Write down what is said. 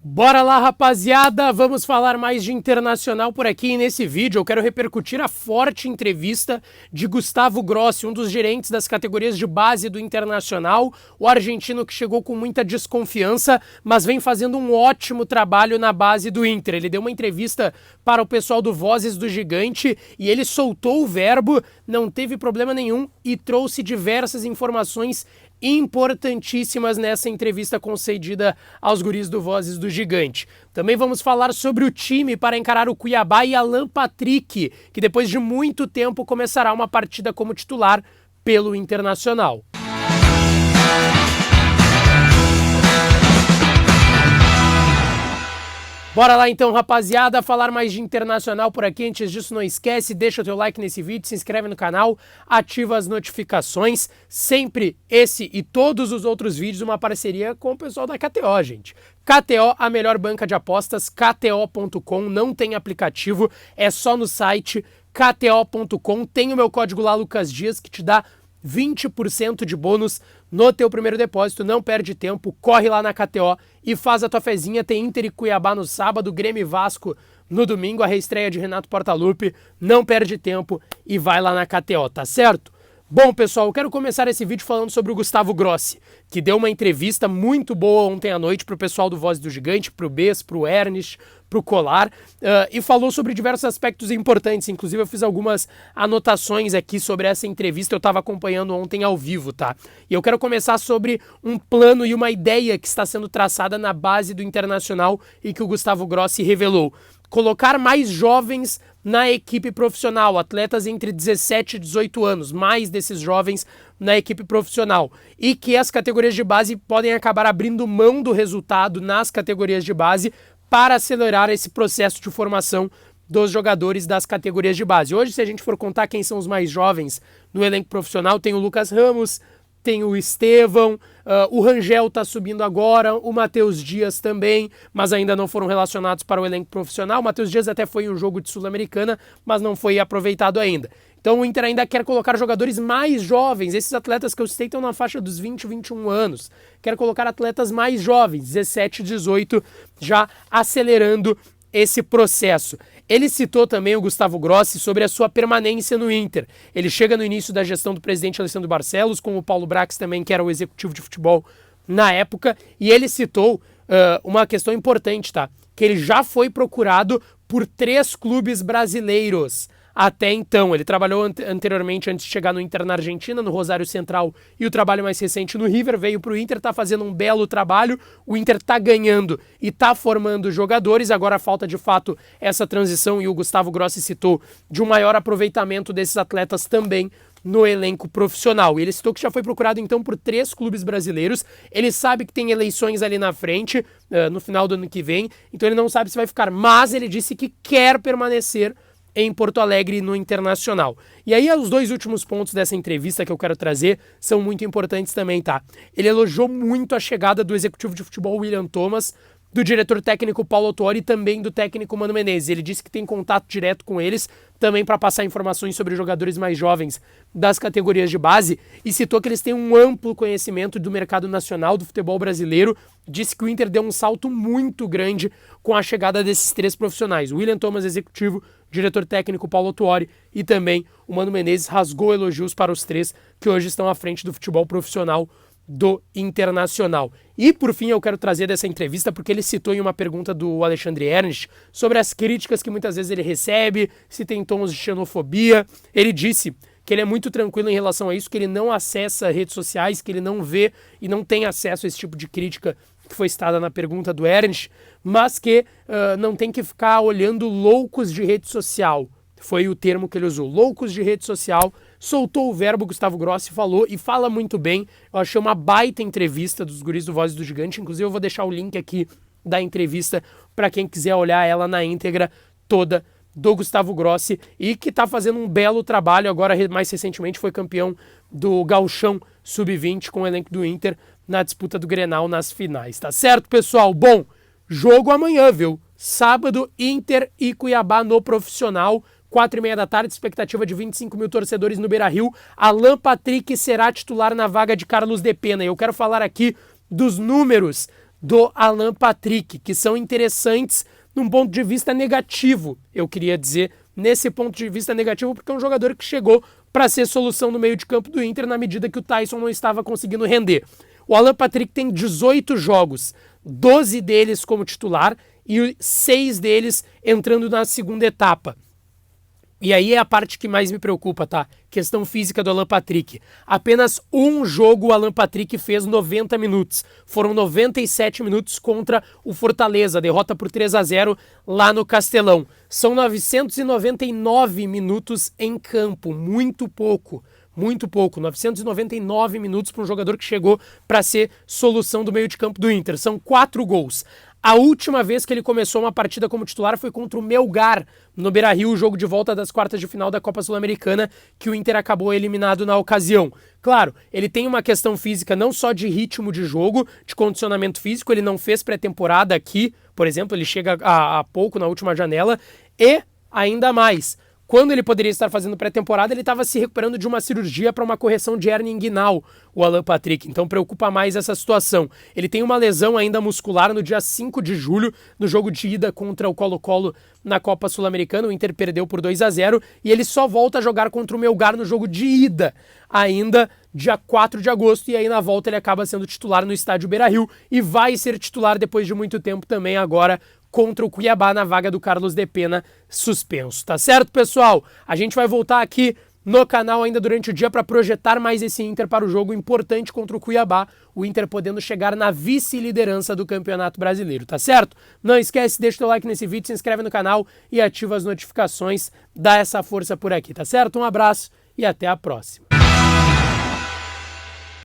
Bora lá, rapaziada! Vamos falar mais de internacional por aqui. E nesse vídeo eu quero repercutir a forte entrevista de Gustavo Grossi, um dos gerentes das categorias de base do Internacional, o argentino que chegou com muita desconfiança, mas vem fazendo um ótimo trabalho na base do Inter. Ele deu uma entrevista para o pessoal do Vozes do Gigante e ele soltou o verbo, não teve problema nenhum e trouxe diversas informações importantíssimas nessa entrevista concedida aos guris do Vozes do Gigante. Também vamos falar sobre o time para encarar o Cuiabá e Alan Patrick, que depois de muito tempo começará uma partida como titular pelo Internacional. Bora lá então, rapaziada, falar mais de internacional por aqui. Antes disso, não esquece, deixa o teu like nesse vídeo, se inscreve no canal, ativa as notificações. Sempre esse e todos os outros vídeos uma parceria com o pessoal da KTO, gente. KTO, a melhor banca de apostas, kto.com, não tem aplicativo, é só no site kto.com. Tem o meu código lá, Lucas Dias, que te dá 20% de bônus no teu primeiro depósito. Não perde tempo, corre lá na KTO e faz a tua fezinha. Tem Inter e Cuiabá no sábado, Grêmio e Vasco no domingo, a reestreia de Renato Portaluppi. Não perde tempo e vai lá na KTO, tá certo? Bom, pessoal, eu quero começar esse vídeo falando sobre o Gustavo Grossi, que deu uma entrevista muito boa ontem à noite pro pessoal do Voz do Gigante, pro Bess, pro Ernest, pro Colar, e falou sobre diversos aspectos importantes. Inclusive eu fiz algumas anotações aqui sobre essa entrevista, eu estava acompanhando ontem ao vivo, tá? E eu quero começar sobre um plano e uma ideia que está sendo traçada na base do Internacional e que o Gustavo Grossi revelou. Colocar mais jovens na equipe profissional, atletas entre 17 e 18 anos, mais desses jovens na equipe profissional. E que as categorias de base podem acabar abrindo mão do resultado nas categorias de base para acelerar esse processo de formação dos jogadores das categorias de base. Hoje, se a gente for contar quem são os mais jovens no elenco profissional, tem o Lucas Ramos, tem o Estevão, o Rangel está subindo agora, o Matheus Dias também, mas ainda não foram relacionados para o elenco profissional. O Matheus Dias até foi em um jogo de Sul-Americana, mas não foi aproveitado ainda. Então o Inter ainda quer colocar jogadores mais jovens. Esses atletas que eu citei estão na faixa dos 20, 21 anos. Quer colocar atletas mais jovens, 17, 18, já acelerando esse processo. Ele citou também o Gustavo Grossi sobre a sua permanência no Inter. Ele chega no início da gestão do presidente Alessandro Barcelos, com o Paulo Brax também, que era o executivo de futebol na época, e ele citou uma questão importante, tá? Que ele já foi procurado por 3 clubes brasileiros até então. Ele trabalhou anteriormente, antes de chegar no Inter na Argentina, no Rosário Central, e o trabalho mais recente no River, veio para o Inter, tá fazendo um belo trabalho, o Inter tá ganhando e tá formando jogadores. Agora falta de fato essa transição, e o Gustavo Grossi citou, de um maior aproveitamento desses atletas também no elenco profissional. E ele citou que já foi procurado então por 3 clubes brasileiros. Ele sabe que tem eleições ali na frente, no final do ano que vem, então ele não sabe se vai ficar, mas ele disse que quer permanecer em Porto Alegre no Internacional. E aí os 2 últimos pontos dessa entrevista que eu quero trazer são muito importantes também, tá? Ele elogiou muito a chegada do executivo de futebol William Thomas, do diretor técnico Paulo Autuori e também do técnico Mano Menezes. Ele disse que tem contato direto com eles, também para passar informações sobre jogadores mais jovens das categorias de base, e citou que eles têm um amplo conhecimento do mercado nacional, do futebol brasileiro. Disse que o Inter deu um salto muito grande com a chegada desses 3 profissionais. William Thomas, executivo, diretor técnico Paulo Autuori e também o Mano Menezes rasgou elogios para os 3 que hoje estão à frente do futebol profissional do Internacional. E por fim eu quero trazer dessa entrevista porque ele citou em uma pergunta do Alexandre Ernest sobre as críticas que muitas vezes ele recebe, se tem tons de xenofobia. Ele disse que ele é muito tranquilo em relação a isso, que ele não acessa redes sociais, que ele não vê e não tem acesso a esse tipo de crítica que foi citada na pergunta do Ernest, mas que não tem que ficar olhando loucos de rede social. Foi o termo que ele usou, loucos de rede social. Soltou o verbo, Gustavo Grossi falou e fala muito bem. Eu achei uma baita entrevista dos guris do Vozes do Gigante. Inclusive eu vou deixar o link aqui da entrevista para quem quiser olhar ela na íntegra toda, do Gustavo Grossi, e que está fazendo um belo trabalho. Agora, mais recentemente, foi campeão do Gauchão Sub-20 com o elenco do Inter na disputa do Grenal nas finais. Tá certo, pessoal? Bom, jogo amanhã, viu? Sábado, Inter e Cuiabá no profissional. 4h30 da tarde, expectativa de 25 mil torcedores no Beira-Rio. Alan Patrick será titular na vaga de Carlos de Pena. Eu quero falar aqui dos números do Alan Patrick, que são interessantes num ponto de vista negativo, eu queria dizer, nesse ponto de vista negativo, porque é um jogador que chegou para ser solução no meio de campo do Inter na medida que o Taison não estava conseguindo render. O Alan Patrick tem 18 jogos, 12 deles como titular e 6 deles entrando na segunda etapa. E aí é a parte que mais me preocupa, tá? Questão física do Alan Patrick. Apenas um jogo o Alan Patrick fez 90 minutos. Foram 97 minutos contra o Fortaleza, derrota por 3-0 lá no Castelão. São 999 minutos em campo, muito pouco. Muito pouco, 999 minutos para um jogador que chegou para ser solução do meio de campo do Inter. São 4 gols. A última vez que ele começou uma partida como titular foi contra o Melgar, no Beira-Rio, o jogo de volta das quartas de final da Copa Sul-Americana, que o Inter acabou eliminado na ocasião. Claro, ele tem uma questão física não só de ritmo de jogo, de condicionamento físico, ele não fez pré-temporada aqui, por exemplo, ele chega há pouco na última janela, e ainda mais, quando ele poderia estar fazendo pré-temporada, ele estava se recuperando de uma cirurgia para uma correção de hérnia inguinal, o Alan Patrick. Então preocupa mais essa situação. Ele tem uma lesão ainda muscular no dia 5 de julho, no jogo de ida contra o Colo-Colo na Copa Sul-Americana. O Inter perdeu por 2-0 e ele só volta a jogar contra o Melgar no jogo de ida, ainda dia 4 de agosto. E aí na volta ele acaba sendo titular no estádio Beira-Rio e vai ser titular depois de muito tempo também agora contra o Cuiabá na vaga do Carlos de Pena suspenso, tá certo, pessoal? A gente vai voltar aqui no canal ainda durante o dia para projetar mais esse Inter para o jogo importante contra o Cuiabá, o Inter podendo chegar na vice-liderança do Campeonato Brasileiro, tá certo? Não esquece, deixa o teu like nesse vídeo, se inscreve no canal e ativa as notificações, dá essa força por aqui, tá certo? Um abraço e até a próxima.